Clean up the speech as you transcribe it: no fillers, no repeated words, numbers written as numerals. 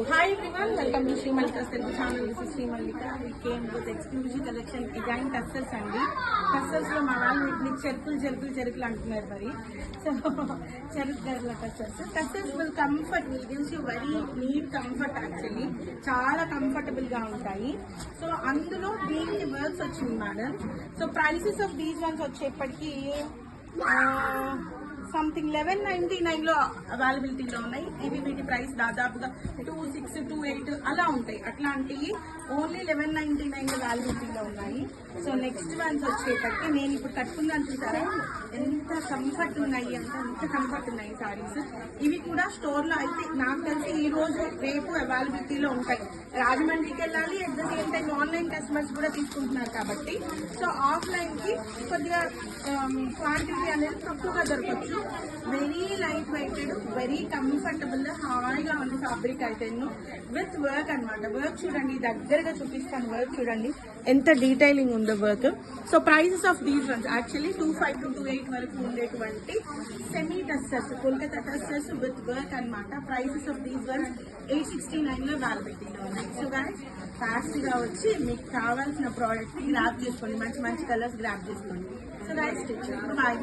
Hi everyone, welcome to Sri Mallika's Telugu channel. This is Sri Mallika. We came with exclusive collection again tussers అండి. Tussers లో మా వాళ్ళు మీకు చెరుకులు అంటున్నారు మరి. So చెరుకు గర్ల tussers will comfort me, gives you very neat comfort actually. చాలా comfortable గా ఉంటాయి. సో అందులో దీనికి వర్క్స్ వచ్చింది madam. So prices of these once వచ్చేప్పటికి సంథింగ్ 1199 లో అవైలబిలిటీలో ఉన్నాయి. ఇవి వీటి ప్రైస్ దాదాపుగా 26, 28 అలా ఉంటాయి. అట్లాంటివి ఓన్లీ 1199 అవైలబిలిటీలో ఉన్నాయి. సో నెక్స్ట్ వన్స్ వచ్చేటప్పటికి నేను ఇప్పుడు కట్టుకున్నాను చూసారా, ఎంత కంఫర్ట్ ఉన్నాయి, ఎంత కంఫర్ట్ ఉన్నాయి సారీస్. ఇవి కూడా స్టోర్ లో అయితే నాకు తెలిసి ఈ రోజు రేపు అవైలబిలిటీలో ఉంటాయి. రాజమండ్రికి వెళ్ళాలి, at the same time online customers కూడా తీసుకుంటున్నారు కాబట్టి సో ఆఫ్లైన్ కి కొద్దిగా క్వాంటిటీ అనేది తక్కువగా దొరకచ్చు. Very light weighted, very comfortable, హాయిగా ఉంది ఫ్యాబ్రిక్ అయితే విత్ వర్క్ అనమాట. వర్క్ చూడండి, దగ్గరగా చూపిస్తాను. వర్క్ చూడండి ఎంత డీటెయిలింగ్ ఉందో work. So prices of these once actually 25 to 28 వరకు ఉండేటువంటి semi tussars, Kolkata tussars with work అనమాట. ప్రైసెస్ ఆఫ్ దీస్ వన్స్ 869 లో అవైలబిలిటీలో ఉన్నాయి. సో గాయస్ ఫాస్ట్ గా వచ్చి మీకు కావాల్సిన ప్రోడక్ట్ ని గ్రాప్ చేసుకోండి, మంచి మంచి కలర్స్ గ్రాప్ చేసుకోండి. So guys bye.